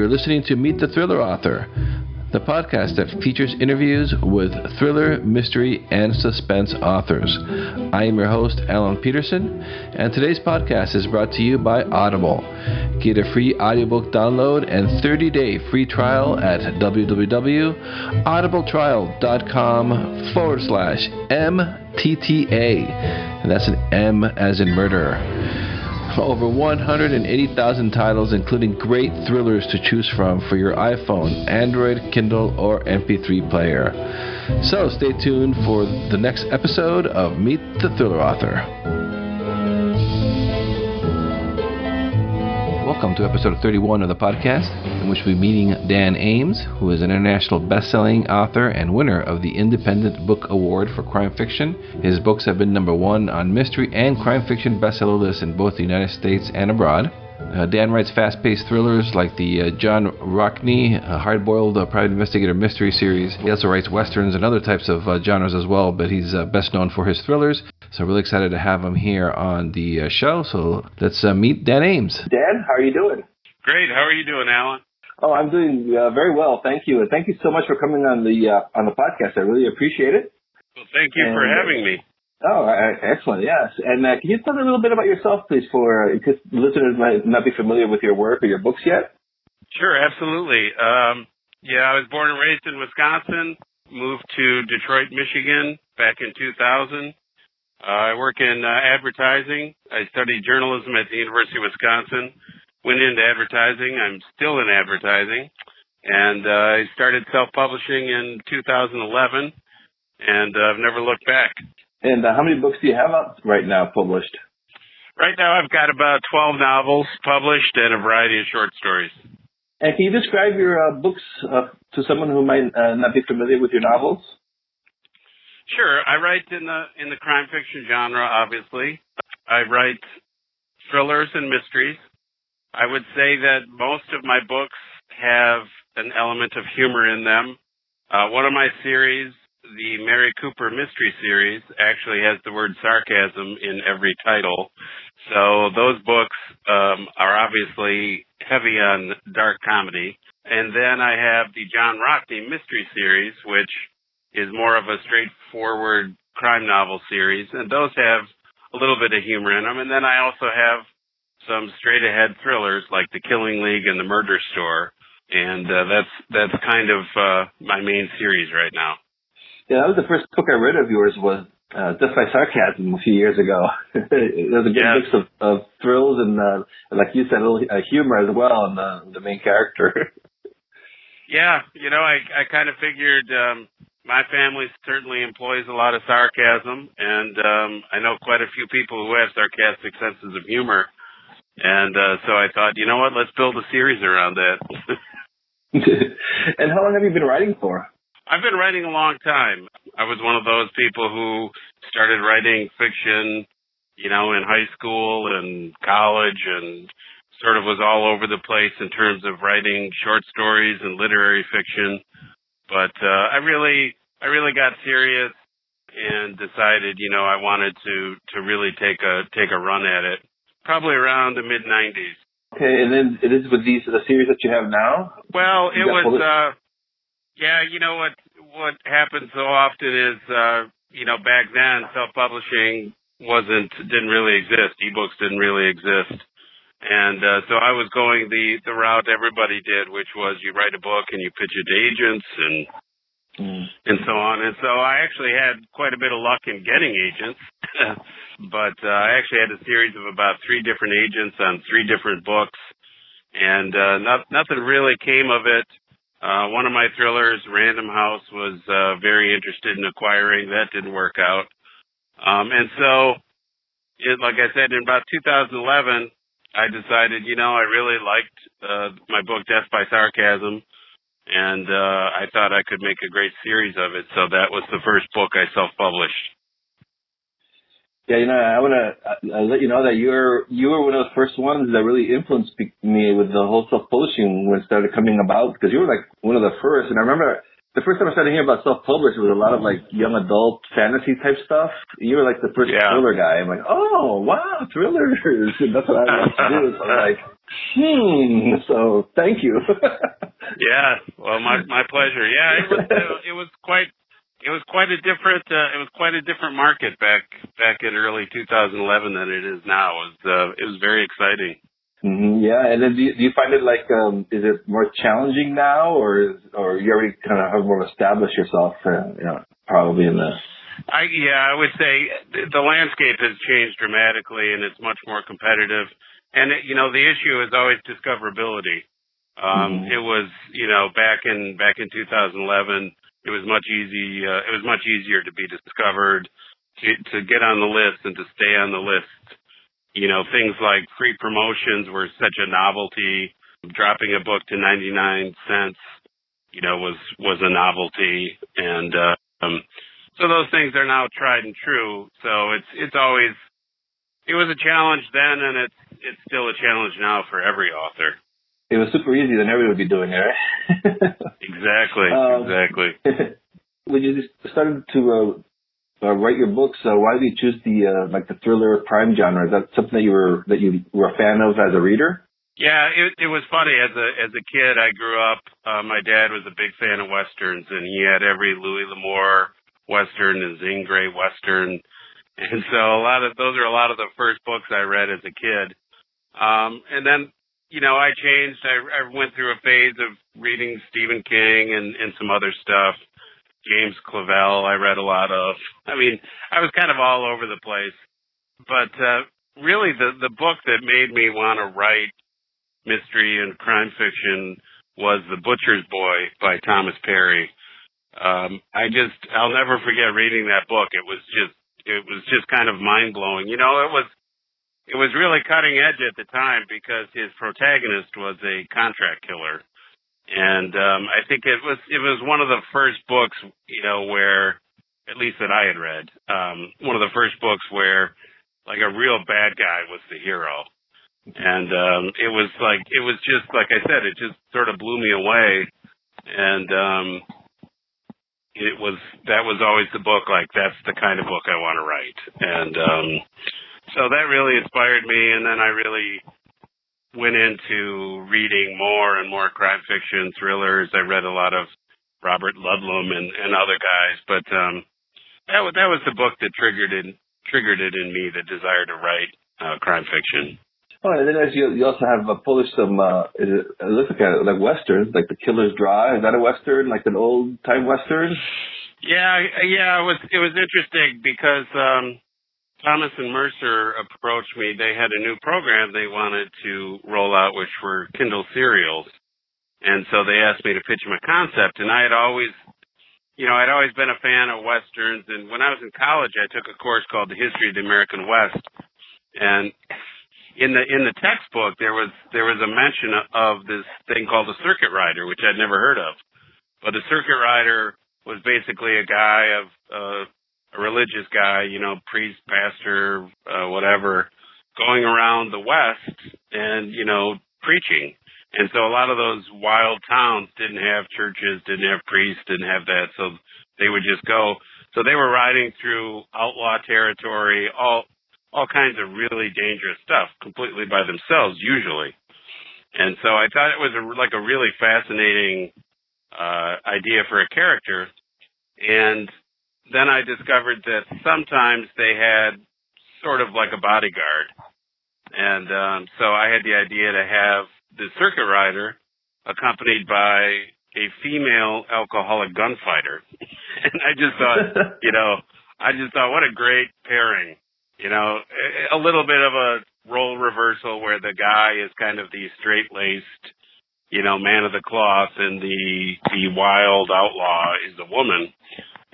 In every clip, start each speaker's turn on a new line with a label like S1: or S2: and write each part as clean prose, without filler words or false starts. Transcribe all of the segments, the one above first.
S1: You're listening to Meet the Thriller Author, the podcast that features interviews with thriller, mystery, and suspense authors. I am your host, Alan Peterson, and today's podcast is brought to you by Audible. Get a free audiobook download and 30-day free trial at www.audibletrial.com/MTTA. And that's an M as in murder. Over 180,000 titles, including great thrillers to choose from for your iPhone, Android, Kindle, or MP3 player. So stay tuned for the next episode of Meet the Thriller Author. Welcome to episode 31 of the podcast, in which we'll be meeting Dan Ames, who is an international best-selling author and winner of the Independent Book Award for Crime Fiction. His books have been #1 on mystery and crime fiction bestseller lists in both the United States and abroad. Dan writes fast-paced thrillers like the John Rockne hard-boiled private investigator mystery series. He also writes westerns and other types of genres as well, but he's best known for his thrillers. So really excited to have him here on the show. So let's meet Dan Ames.
S2: Dan, how are you doing?
S3: Great. How are you doing, Alan?
S2: Oh, I'm doing very well, thank you. And thank you so much for coming on the podcast. I really appreciate it.
S3: Well, thank you for having me.
S2: Oh, excellent, yes. And can you tell me a little bit about yourself, please, because listeners might not be familiar with your work or your books yet?
S3: Sure, absolutely. I was born and raised in Wisconsin, moved to Detroit, Michigan back in 2000. I work in advertising. I studied journalism at the University of Wisconsin, went into advertising. I'm still in advertising. And I started self-publishing in 2011, and I've never looked back.
S2: And how many books do you have out right now published?
S3: Right now I've got about 12 novels published and a variety of short stories.
S2: And can you describe your books to someone who might not be familiar with your novels?
S3: Sure. I write in the crime fiction genre, obviously. I write thrillers and mysteries. I would say that most of my books have an element of humor in them. One of my series, the Mary Cooper Mystery Series, actually has the word sarcasm in every title. So those books are obviously heavy on dark comedy. And then I have the John Rockne Mystery Series, which is more of a straightforward crime novel series. And those have a little bit of humor in them. And then I also have some straight-ahead thrillers like The Killing League and The Murder Store. And that's kind of my main series right now.
S2: Yeah, that was the first book I read of yours was Death by Sarcasm a few years ago. It was a good mix of thrills and, like you said, a little humor as well in the main character.
S3: Yeah, I kind of figured my family certainly employs a lot of sarcasm, and I know quite a few people who have sarcastic senses of humor. And so I thought, you know what, let's build a series around that.
S2: And how long have you been writing for?
S3: I've been writing a long time. I was one of those people who started writing fiction, in high school and college, and sort of was all over the place in terms of writing short stories and literary fiction. But I really got serious and decided, I wanted to really take a run at it. Probably around the mid-'90s.
S2: Okay, and then it is with the series that you have now?
S3: Well, it was. What happens so often is, back then self-publishing didn't really exist. E-books didn't really exist. And so I was going the route everybody did, which was you write a book and you pitch it to agents and so on. And so I actually had quite a bit of luck in getting agents. But I actually had a series of about 3 different agents on 3 different books. And nothing really came of it. One of my thrillers, Random House, was very interested in acquiring. That didn't work out. And so, like I said, in about 2011, I decided, I really liked my book, Death by Sarcasm, and I thought I could make a great series of it. So that was the first book I self-published.
S2: Yeah, I want to let you know that you were one of the first ones that really influenced me with the whole self-publishing when it started coming about, because you were like one of the first. And I remember the first time I started hearing about self-published, it was a lot of like young adult fantasy type stuff. You were like the first thriller guy. I'm like, oh, wow, thrillers. That's what I like to do. So I'm like, So thank you.
S3: Yeah, well, my pleasure. Yeah, it was quite it was quite a different market back in early 2011 than it is now. It was very exciting.
S2: Yeah, and then do you find it like is it more challenging now, or you already kind of have more established yourself? Probably in the.
S3: I would say the landscape has changed dramatically, and it's much more competitive. And the issue is always discoverability. It was back in 2011, it was much easier to be discovered, to get on the list and to stay on the list. Things like free promotions were such a novelty. Dropping a book to 99 cents, was a novelty, and so those things are now tried and true. So it was a challenge then, and it's still a challenge now for every author.
S2: It was super easy, then everybody would be doing it, right?
S3: Exactly.
S2: When you started to write your books, why did you choose the thriller crime genre? Is that something that you were a fan of as a reader?
S3: Yeah, it was funny. As a kid, I grew up. My dad was a big fan of westerns, and he had every Louis L'Amour Western and Zane Grey Western. And so those are a lot of the first books I read as a kid. And then, I changed. I went through a phase of reading Stephen King and some other stuff. James Clavell I read a lot of. I mean, I was kind of all over the place. But really the book that made me want to write mystery and crime fiction was The Butcher's Boy by Thomas Perry. I'll never forget reading that book. It was just kind of mind blowing. It was really cutting edge at the time because his protagonist was a contract killer, and I think it was one of the first books, where, at least that I had read, one of the first books where like a real bad guy was the hero, and it was just like I said, it just sort of blew me away, and that was always the book, like, that's the kind of book I want to write. And so that really inspired me, and then I really went into reading more and more crime fiction, thrillers. I read a lot of Robert Ludlum and other guys, but that was the book that triggered it in me, the desire to write crime fiction.
S2: Oh, and then you also have published some, it looks like westerns, like The Killer's Draw. Is that a western, like an old time western?
S3: Yeah. It was interesting because Thomas and Mercer approached me. They had a new program they wanted to roll out, which were Kindle serials, and so they asked me to pitch them a concept. And I had always been a fan of westerns. And when I was in college, I took a course called The History of the American West, and in the textbook, there was a mention of this thing called a circuit rider, which I'd never heard of. But a circuit rider was basically a guy a religious guy, priest, pastor, whatever, going around the West and, preaching. And so a lot of those wild towns didn't have churches, didn't have priests, didn't have that. So they would just go. So they were riding through outlaw territory, all kinds of really dangerous stuff, completely by themselves, usually. And so I thought it was a really fascinating idea for a character. And then I discovered that sometimes they had sort of like a bodyguard. And so I had the idea to have the circuit rider accompanied by a female alcoholic gunfighter. And I just thought, what a great pairing. A little bit of a role reversal where the guy is kind of the straight-laced, man of the cloth, and the wild outlaw is the woman.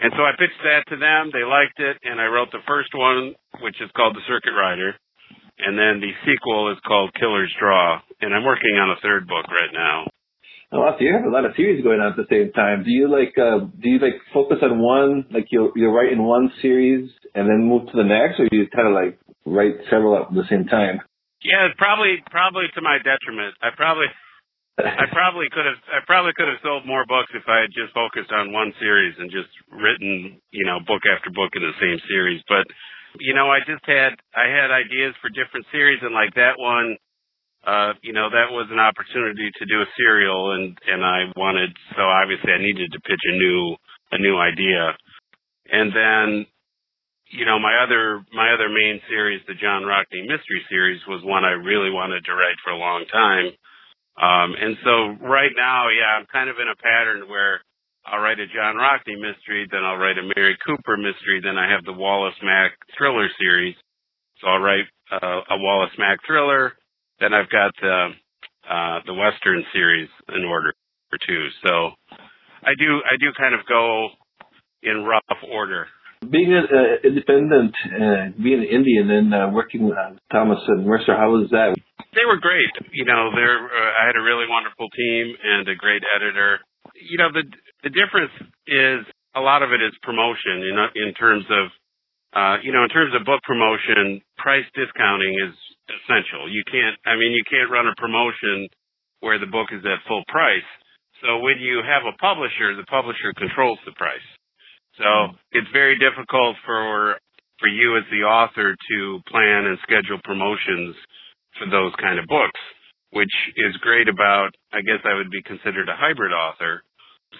S3: And so I pitched that to them. They liked it, and I wrote the first one, which is called The Circuit Rider, and then the sequel is called Killer's Draw, and I'm working on a third book right now.
S2: Oh, so you have a lot of series going on at the same time. Do you focus on one, like you write in one series and then move to the next, or you kind of like write several at the same time?
S3: Yeah, probably to my detriment. I probably could have sold more books if I had just focused on one series and just written, book after book in the same series. But, I had ideas for different series, and like that one, that was an opportunity to do a serial, and so obviously I needed to pitch a new idea. And then, my other main series, the John Rockney Mystery Series, was one I really wanted to write for a long time. And so right now, I'm kind of in a pattern where I'll write a John Rockney mystery, then I'll write a Mary Cooper mystery, then I have the Wallace Mack thriller series. So I'll write a Wallace Mack thriller, then I've got the Western series in order too. So I do kind of go in rough order.
S2: Being an independent, being an Indian, and working with Thomas and Mercer, how was that?
S3: They were great. I had a really wonderful team and a great editor. The difference is a lot of it is promotion. In terms of book promotion, price discounting is essential. You can't run a promotion where the book is at full price. So when you have a publisher, the publisher controls the price. So it's very difficult for you as the author to plan and schedule promotions for those kind of books, which is great about, I guess I would be considered a hybrid author.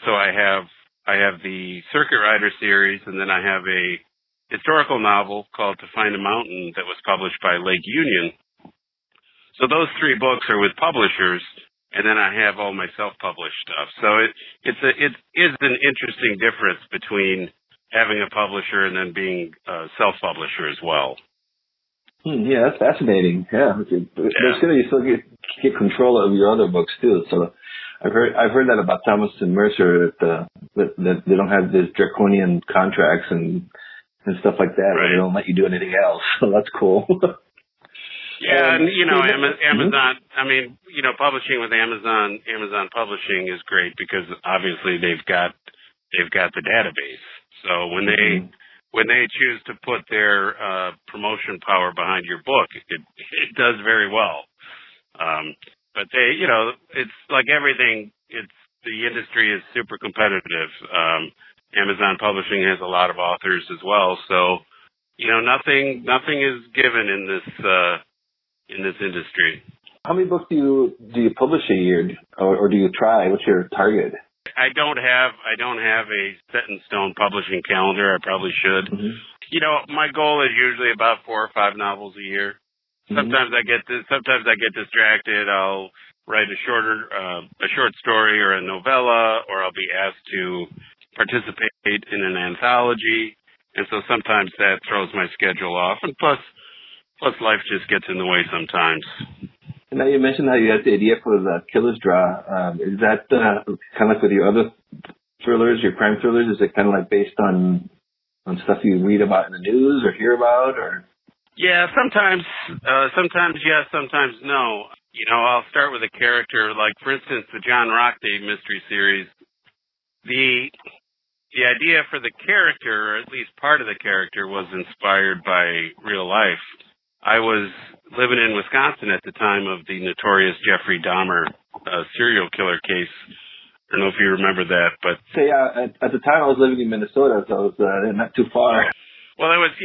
S3: So I have the Circuit Rider series, and then I have a historical novel called To Find a Mountain that was published by Lake Union. So those three books are with publishers, and then I have all my self-published stuff. So it is an interesting difference between having a publisher and then being a self-publisher as well.
S2: Yeah, that's fascinating. Yeah, but still, you still get control of your other books too. So I've heard that about Thomas and Mercer, that they don't have this draconian contracts and stuff like that. Right. They don't let you do anything else. So that's cool.
S3: Yeah, and Amazon. Publishing with Amazon Publishing is great because obviously they've got the database. So when they choose to put their promotion power behind your book, it does very well. But it's like everything. The industry is super competitive. Amazon Publishing has a lot of authors as well. So nothing is given in this industry.
S2: How many books do you publish a year, or do you try? What's your target?
S3: I don't have a set in stone publishing calendar. I probably should. Mm-hmm. My goal is usually about 4 or 5 novels a year. Mm-hmm. Sometimes I get distracted. I'll write a short story or a novella, or I'll be asked to participate in an anthology, and so sometimes that throws my schedule off. And plus life just gets in the way sometimes.
S2: And now you mentioned how you had the idea for the Killer's Draw. Is that kind of like with your other thrillers, your crime thrillers? Is it kind of like based on stuff you read about in the news or hear about, or?
S3: Yeah, sometimes yes, sometimes no. I'll start with a character, like for instance, the John Rockney mystery series. The idea for the character, or at least part of the character, was inspired by real life. I was living in Wisconsin at the time of the notorious Jeffrey Dahmer serial killer case. I don't know if you remember that, but
S2: at the time I was living in Minnesota, so it was not too far.
S3: Well, it was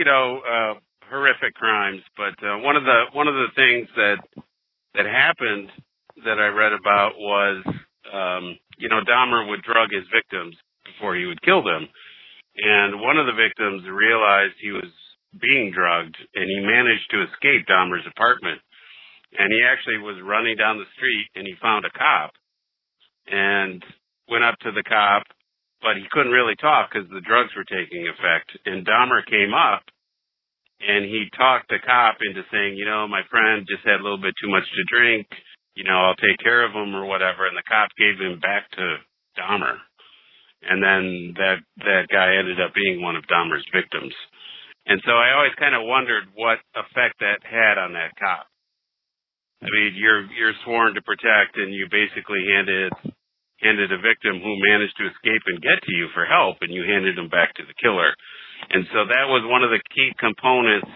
S3: horrific crimes, but one of the things that happened that I read about was Dahmer would drug his victims before he would kill them, and one of the victims realized he was being drugged, and he managed to escape Dahmer's apartment. And he actually was running down the street, and he found a cop and went up to the cop, but he couldn't really talk because the drugs were taking effect. And Dahmer came up, and he talked the cop into saying, my friend just had a little bit too much to drink, I'll take care of him or whatever. And the cop gave him back to Dahmer. And then that guy ended up being one of Dahmer's victims. And so I always kind of wondered what effect that had on that cop. I mean, you're sworn to protect, and you basically handed a victim who managed to escape and get to you for help, and you handed him back to the killer. And so that was one of the key components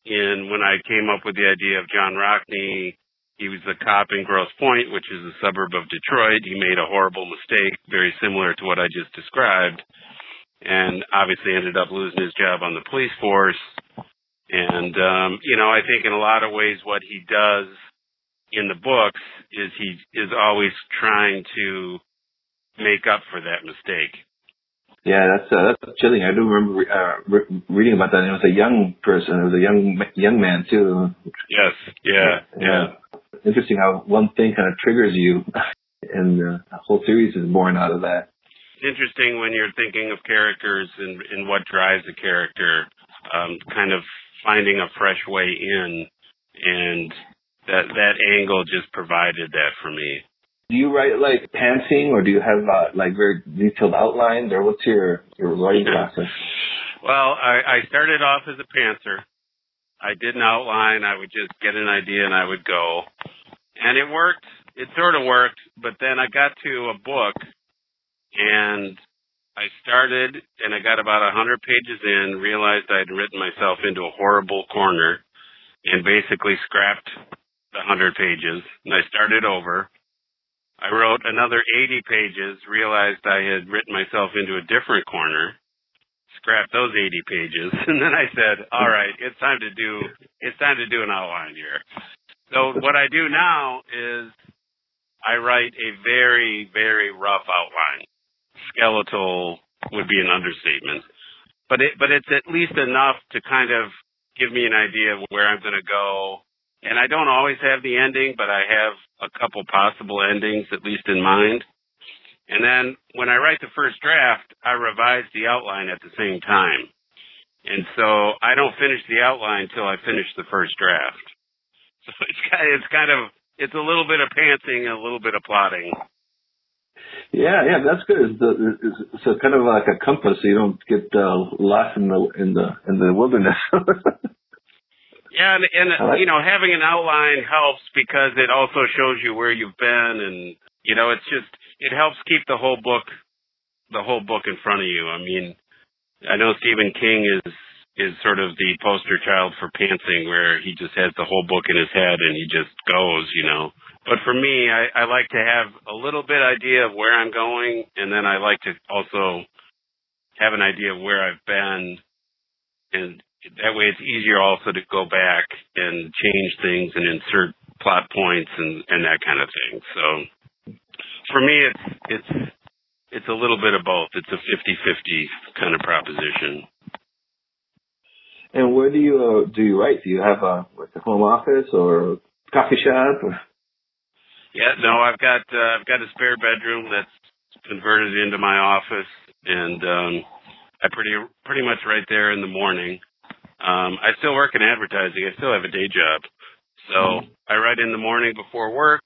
S3: when I came up with the idea of John Rockney. He was a cop in Grosse Pointe, which is a suburb of Detroit. He made a horrible mistake, very similar to what I just described, and obviously ended up losing his job on the police force. And, I think in a lot of ways what he does in the books is he is always trying to make up for that mistake.
S2: Yeah, that's chilling. I do remember reading about that. And it was a young person. It was a young man too.
S3: Yes. Yeah.
S2: Interesting how one thing kind of triggers you, and the whole series is born out of that.
S3: Interesting when you're thinking of characters and what drives a character, kind of finding a fresh way in, and that angle just provided that for me.
S2: Do you write like pantsing, or do you have like very detailed outlines, or what's your writing process?
S3: Well, I started off as a pantser. I did an outline. I would just get an idea and I would go, and it worked. It sort of worked, but then I got to a book. And I started, and I got about 100 pages in, realized I'd written myself into a horrible corner, and basically scrapped the 100 pages. And I started over. I wrote another 80 pages, realized I had written myself into a different corner, scrapped those 80 pages, and then I said, all right, it's time to do an outline here. So what I do now is I write a very, very rough outline. Skeletal would be an understatement, but it's at least enough to kind of give me an idea of where I'm going to go. And I don't always have the ending, but I have a couple possible endings at least in mind. And then when I write the first draft, I revise the outline at the same time. And so I don't finish the outline till I finish the first draft. So it's a little bit of pantsing and a little bit of plotting.
S2: Yeah, that's good. It's kind of like a compass, so you don't get lost in the wilderness.
S3: Yeah, and having an outline helps because it also shows you where you've been, and it helps keep the whole book in front of you. I mean, I know Stephen King is sort of the poster child for pantsing, where he just has the whole book in his head and he just goes, But for me, I like to have a little bit idea of where I'm going, and then I like to also have an idea of where I've been, and that way it's easier also to go back and change things and insert plot points and that kind of thing. So for me, it's a little bit of both. It's a 50-50 kind of proposition.
S2: And where do you write? Do you have a home office or coffee shop? Or?
S3: Yeah, no, I've got a spare bedroom that's converted into my office, and I pretty much right there in the morning. I still work in advertising. I still have a day job, so I write in the morning before work.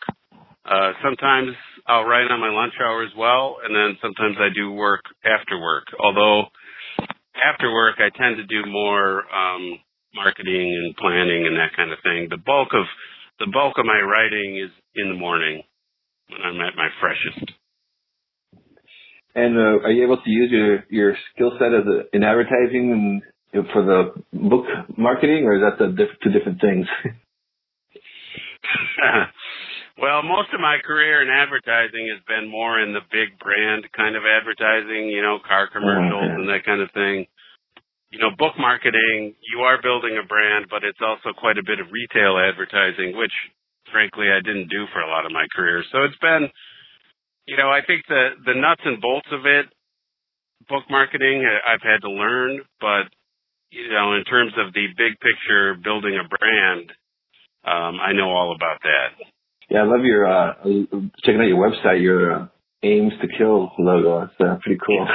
S3: Sometimes I'll write on my lunch hour as well, and then sometimes I do work after work. Although after work I tend to do more marketing and planning and that kind of thing. The bulk of my writing is in the morning when I'm at my freshest.
S2: And are you able to use your skill set in advertising and for the book marketing, or is that two different things?
S3: Well, most of my career in advertising has been more in the big brand kind of advertising, car commercials and that kind of thing. Book marketing, you are building a brand, but it's also quite a bit of retail advertising, which, frankly, I didn't do for a lot of my career. So it's been, I think the nuts and bolts of it, book marketing, I've had to learn. But, in terms of the big picture, building a brand, I know all about that.
S2: Yeah, I love your checking out your website, your Ames to Kill logo. It's pretty cool.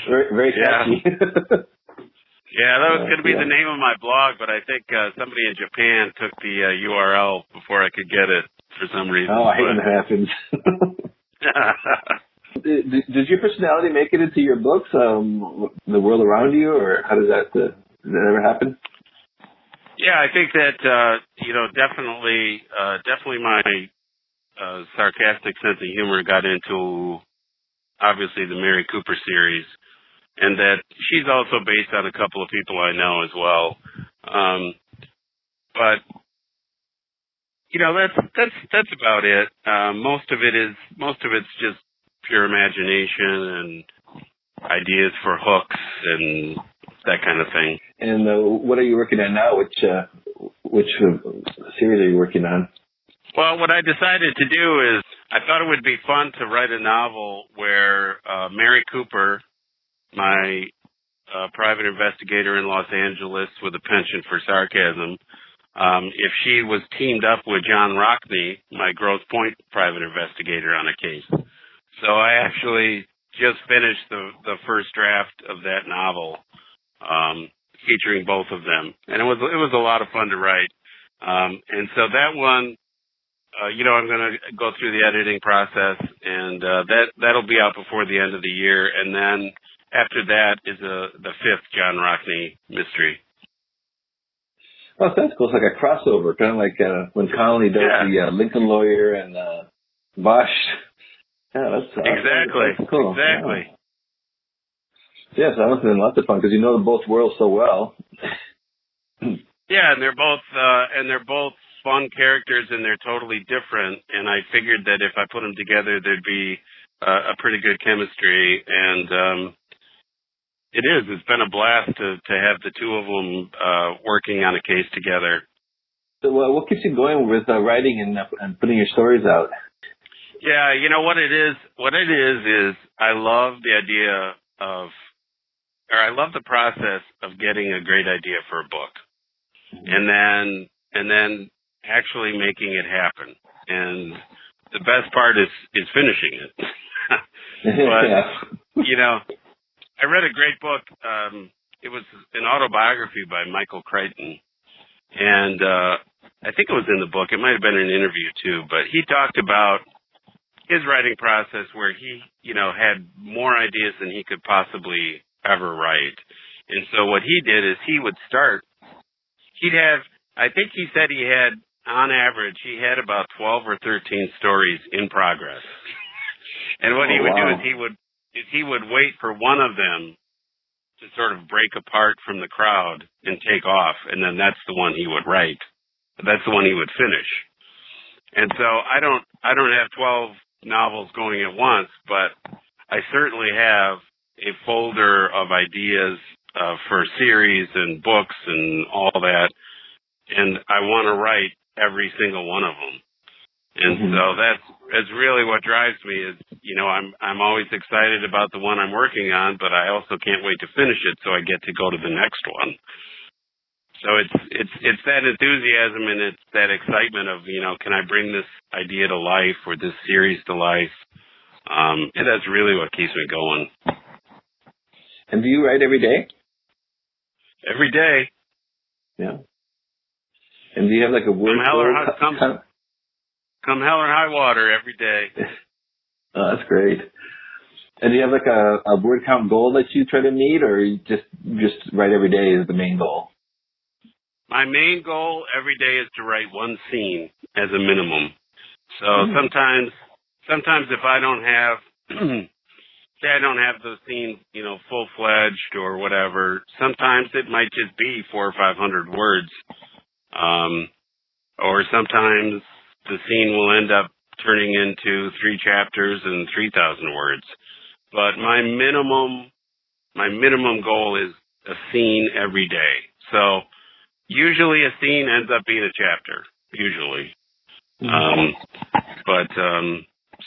S2: very, very catchy.
S3: Yeah, that was going to be the name of my blog, but I think somebody in Japan took the URL before I could get it for some reason.
S2: Oh, I hate when that happens. Did your personality make it into your books, the world around you, or how does that ever happen?
S3: Yeah, I think that, definitely my sarcastic sense of humor got into, obviously, the Mary Cooper series, and that she's also based on a couple of people I know as well. But, that's about it. Most of it's just pure imagination and ideas for hooks and that kind of thing.
S2: And what are you working on now? Which series are you working on?
S3: Well, what I decided to do is I thought it would be fun to write a novel where Mary Cooper, my private investigator in Los Angeles with a penchant for sarcasm, if she was teamed up with John Rockney, my Grosse Pointe private investigator, on a case. So I actually just finished the first draft of that novel, featuring both of them, and it was a lot of fun to write. And so that one, I'm going to go through the editing process, and that'll be out before the end of the year. And then after that is the fifth John Rockney mystery.
S2: Oh, that's cool. It's like a crossover, kind of like when Connolly does the Lincoln Lawyer and Bosch. Yeah, that's
S3: exactly
S2: that's cool.
S3: Exactly.
S2: Yes, that must have been lots of fun because you know both worlds so well.
S3: Yeah, and they're both fun characters, and they're totally different. And I figured that if I put them together, there'd be a pretty good chemistry. And it's been a blast to have the two of them working on a case together.
S2: So, what keeps you going with writing and putting your stories out?
S3: Yeah, you know what it is. What it is I love the idea I love the process of getting a great idea for a book, and then actually making it happen. And the best part is finishing it. But I read a great book. It was an autobiography by Michael Crichton, and I think it was in the book. It might have been an interview too, but he talked about his writing process where he, had more ideas than he could possibly ever write. And so what he did is he would start. I think he said he had, on average, he had about 12 or 13 stories in progress. And what he would do is he would wait for one of them to sort of break apart from the crowd and take off, and then that's the one he would write. That's the one he would finish. And so I don't have 12 novels going at once, but I certainly have a folder of ideas for series and books and all that, and I want to write every single one of them. And so that's really what drives me is, I'm always excited about the one I'm working on, but I also can't wait to finish it so I get to go to the next one. So it's that enthusiasm and it's that excitement of, can I bring this idea to life or this series to life? And that's really what keeps me going.
S2: And do you write every day?
S3: Every day.
S2: Yeah. And do you have like a word
S3: come hell or high water every day.
S2: Oh, that's great. And do you have like a word count goal that you try to meet, or you just write every day is the main goal?
S3: My main goal every day is to write one scene as a minimum. So sometimes if I don't have, say I don't have those scenes, full-fledged or whatever, sometimes it might just be 400 or 500 words. Or sometimes the scene will end up turning into 3 chapters and 3,000 words. But my minimum goal is a scene every day. So usually a scene ends up being a chapter, usually.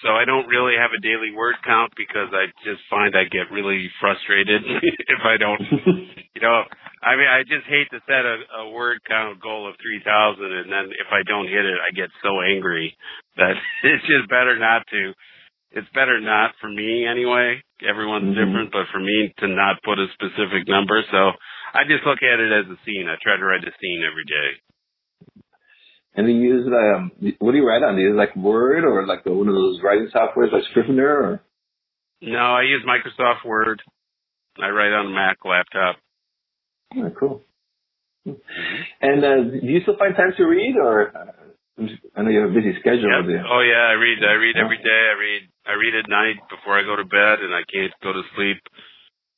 S3: So I don't really have a daily word count because I just find I get really frustrated if I don't, I just hate to set a word count goal of 3,000, and then if I don't hit it, I get so angry that it's just better not to. It's better not for me anyway. Everyone's different, but for me to not put a specific number. So I just look at it as a scene. I try to write a scene every day.
S2: And do you use, what do you write on? Do you use like Word or like one of those writing softwares like Scrivener? Or?
S3: No, I use Microsoft Word. I write on a Mac laptop.
S2: Oh, cool. And do you still find time to read, or I know you have a busy schedule.
S3: Yep. Oh yeah, I read every day. I read at night before I go to bed, and I can't go to sleep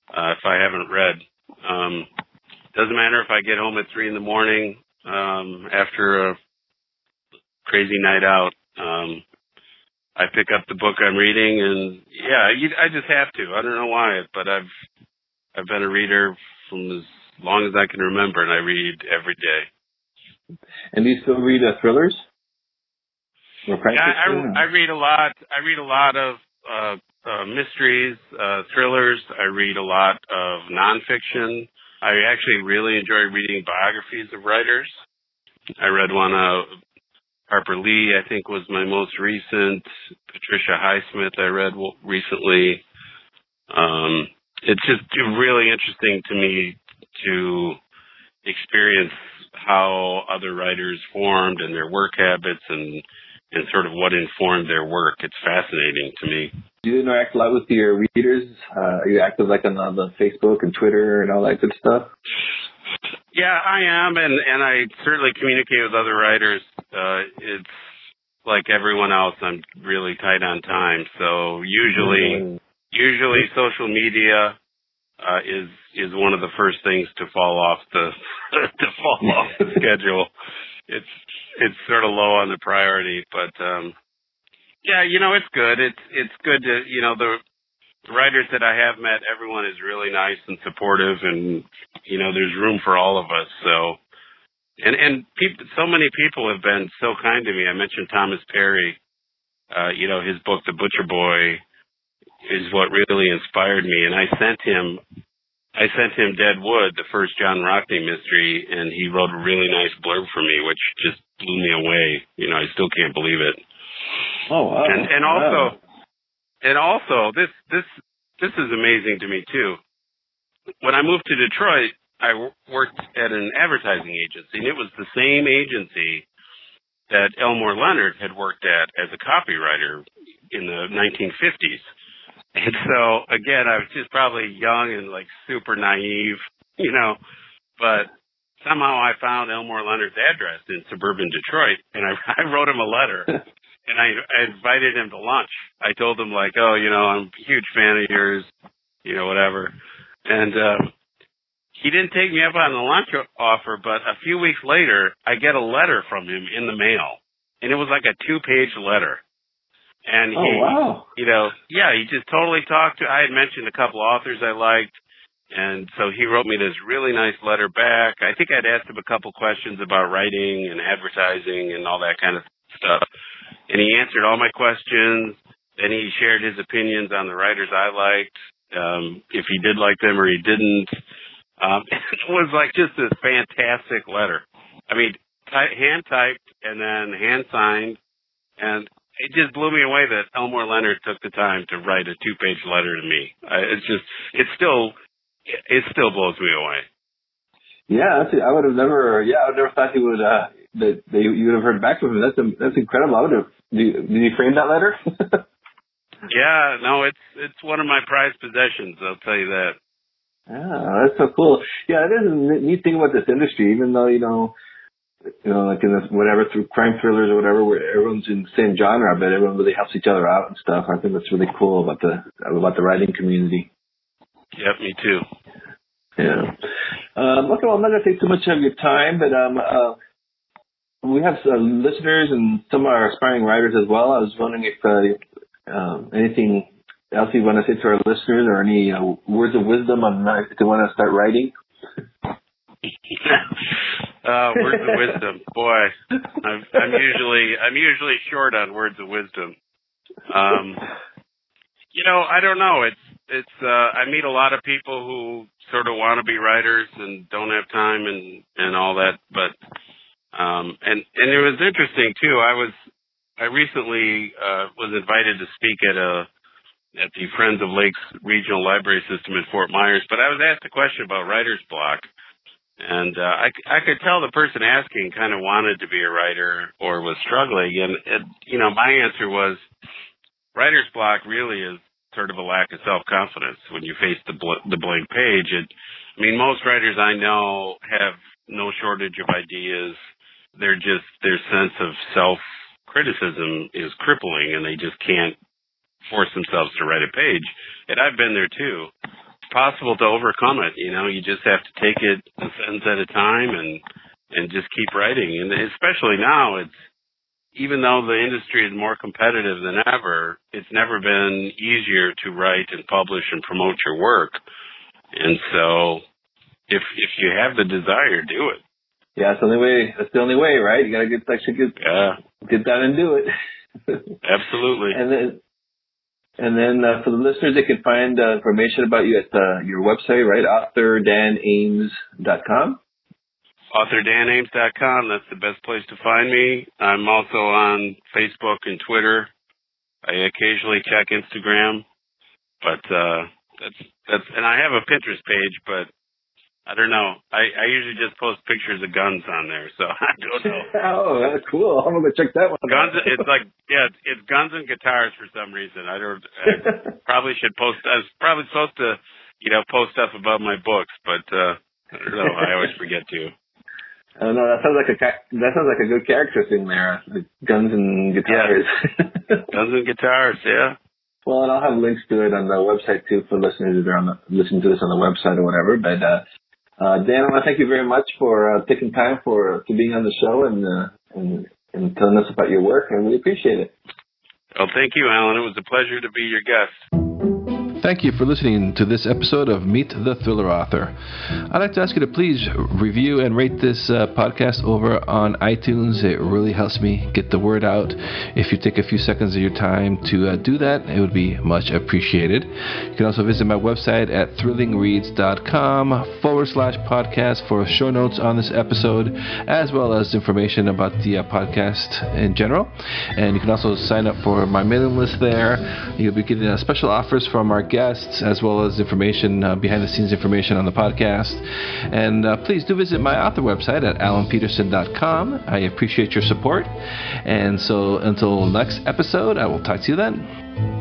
S3: if I haven't read. Doesn't matter if I get home at 3 a.m. After a crazy night out. I pick up the book I'm reading, and I just have to. I don't know why, but I've been a reader from as long as I can remember, and I read every day.
S2: And do you still read thrillers? Or crime fiction?
S3: I read a lot. I read a lot of mysteries, thrillers. I read a lot of nonfiction. I actually really enjoy reading biographies of writers. I read one Harper Lee, I think, was my most recent. Patricia Highsmith I read recently. It's just really interesting to me to experience how other writers formed and their work habits and sort of what informed their work. It's fascinating to me.
S2: Do you interact a lot with your readers? Are you active like on the Facebook and Twitter and all that good stuff?
S3: Yeah, I am, and I certainly communicate with other writers. It's like everyone else, I'm really tight on time. So usually social media is one of the first things to fall off the schedule. It's sort of low on the priority, but yeah, it's good. It's good to the writers that I have met. Everyone is really nice and supportive, and there's room for all of us. So, and so many people have been so kind to me. I mentioned Thomas Perry. His book, The Butcher Boy, is what really inspired me, and I sent him Dead Wood, the first John Rockney mystery, and he wrote a really nice blurb for me, which just blew me away. I still can't believe it.
S2: Oh wow!
S3: And also, this is amazing to me too. When I moved to Detroit, I worked at an advertising agency, and it was the same agency that Elmore Leonard had worked at as a copywriter in the 1950s. And so, again, I was just probably young and like super naive, but somehow I found Elmore Leonard's address in suburban Detroit, and I wrote him a letter, and I invited him to lunch. I told him, like, oh, I'm a huge fan of yours, whatever. And he didn't take me up on the lunch offer, but a few weeks later, I get a letter from him in the mail, and it was like a 2-page letter. And he just totally talked to, I had mentioned a couple authors I liked, and so he wrote me this really nice letter back. I think I'd asked him a couple questions about writing and advertising and all that kind of stuff, and he answered all my questions. Then he shared his opinions on the writers I liked, if he did like them or he didn't. It was like just this fantastic letter. I mean, hand-typed and then hand-signed, and it just blew me away that Elmore Leonard took the time to write a 2-page letter to me. It still blows me away.
S2: Yeah, I would have never thought he would, that you would have heard back from him. That's incredible. I would have, did you frame that letter?
S3: Yeah, no, it's one of my prized possessions, I'll tell you that.
S2: Yeah, that's so cool. Yeah, that is a neat thing about this industry, even though, like in this, whatever, through crime thrillers or whatever, where everyone's in the same genre, but everyone really helps each other out and stuff. I think that's really cool about the writing community.
S3: Yep, me too.
S2: Yeah. Okay, well, I'm not going to take too much of your time, but we have listeners and some of our aspiring writers as well. I was wondering if anything else you want to say to our listeners, or any words of wisdom on if they want to start writing?
S3: Words of wisdom, boy. I'm usually short on words of wisdom. I don't know. It's I meet a lot of people who sort of want to be writers and don't have time and all that, but and it was interesting too. I recently was invited to speak at the Friends of Lakes Regional Library System in Fort Myers, but I was asked a question about writer's block. And I could tell the person asking kind of wanted to be a writer or was struggling. And my answer was, writer's block really is sort of a lack of self-confidence when you face the blank page. Most writers I know have no shortage of ideas. Their sense of self-criticism is crippling, and they just can't force themselves to write a page. And I've been there too. Possible to overcome it. You just have to take it a sentence at a time and just keep writing. And especially now, even though the industry is more competitive than ever, it's never been easier to write and publish and promote your work. And so if you have the desire, do it.
S2: Yeah, that's the only way, right? You gotta get down and do it.
S3: Absolutely.
S2: And then for the listeners, they can find information about you at your website, right? AuthorDanAmes.com.
S3: AuthorDanAmes.com. That's the best place to find me. I'm also on Facebook and Twitter. I occasionally check Instagram, but that's and I have a Pinterest page, but I don't know. I usually just post pictures of guns on there, so I don't know.
S2: Oh, that's cool. I'm gonna check that one
S3: Guns.
S2: out.
S3: It's like it's guns and guitars for some reason. I probably should post. I was probably supposed to, post stuff about my books, but I don't know. I always forget to.
S2: I don't know. That sounds like a good character thing there. Like guns and guitars.
S3: Yeah. Guns and guitars. Yeah.
S2: Well, and I'll have links to it on the website too for listeners if they're listening to this on the website or whatever. But Dan, I want to thank you very much for taking time to being on the show and telling us about your work. I really appreciate it.
S3: Well, thank you, Alan. It was a pleasure to be your guest.
S1: Thank you for listening to this episode of Meet the Thriller Author. I'd like to ask you to please review and rate this podcast over on iTunes. It really helps me get the word out. If you take a few seconds of your time to do that, it would be much appreciated. You can also visit my website at thrillingreads.com/podcast for show notes on this episode, as well as information about the podcast in general. And you can also sign up for my mailing list there. You'll be getting special offers from our guests, as well as information, behind-the-scenes information on the podcast. And please do visit my author website at alanpeterson.com. I appreciate your support. And so until next episode, I will talk to you then.